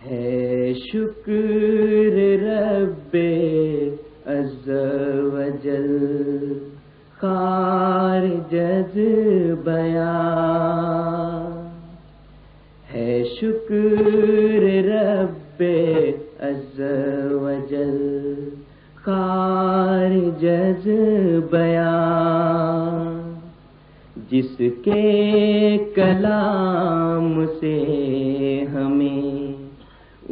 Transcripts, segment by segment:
ہے شکر رب عز و جل خارج از بیان، ہے شکر رب عز و جل خارج از بیان، جس کے کلام سے ہمیں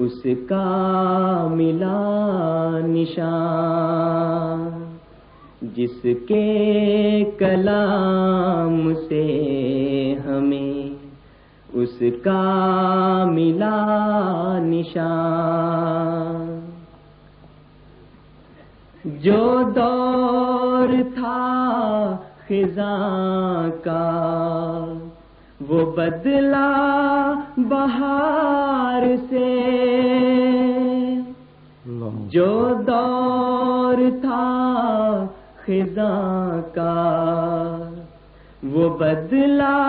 اس کا ملا نشان، جس کے کلام سے ہمیں اس کا ملا نشان، جو دور تھا خزاں کا وہ بدلا بہار سے، جو دور تھا خزاں کا وہ بدلا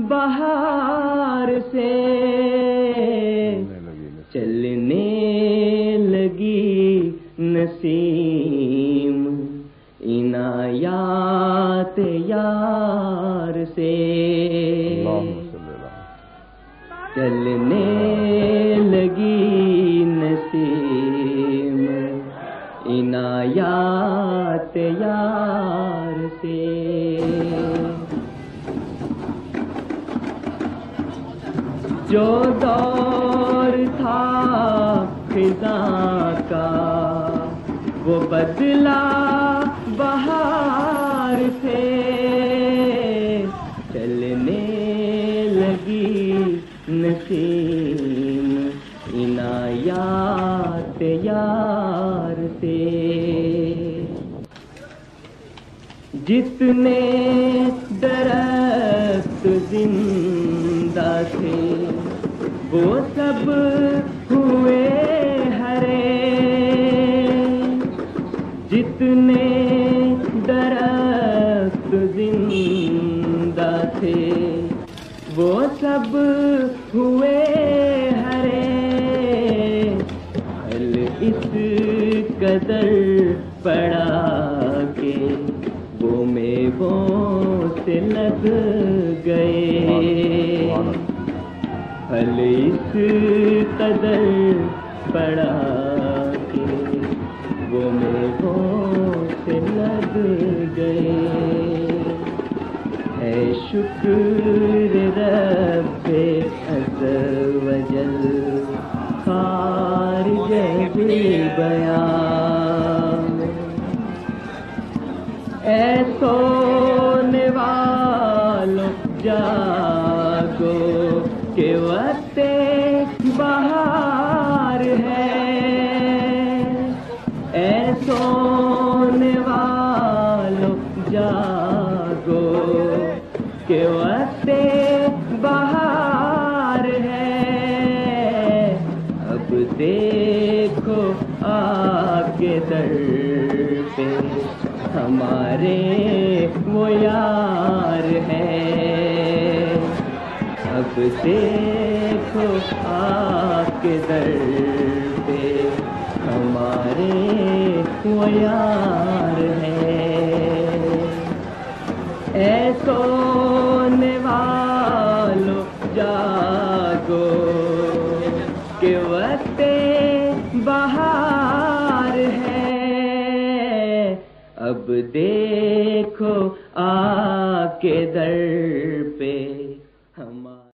بہار سے، چلنے لگی نسیم عنایات یار سے، چلنے لگی نسیم عنایات یار سے، جو دور تھا خزاں کا وہ بدلا بہار سے، چلنے لگی نسیم عنایات یار سے، جتنے درخت زندہ تھے وہ سب ہوئے ہرے، جتنے درخت زندہ تھے وہ سب ہوئے ہرے، پھل اس قدر پڑا کہ وہ میووں سے لگ گئے، پھل اس قدر پڑا کہ وہ میووں سے لگ گئے، ہے شکر رب عز و جل خارج از بیان، اے سونے والوں جاگو کہ وقت بہار ہے، اے سونے والوں جاگو کہ وقت بہار ہے، اب دیکھو آ کے در پہ ہمارے وہ یار ہے، اب دیکھو آ کے در پہ ہمارے وہ یار ہے، اے سونے والوں جاگو کہ وقت بہار ہے، اب دیکھو آ کے در پہ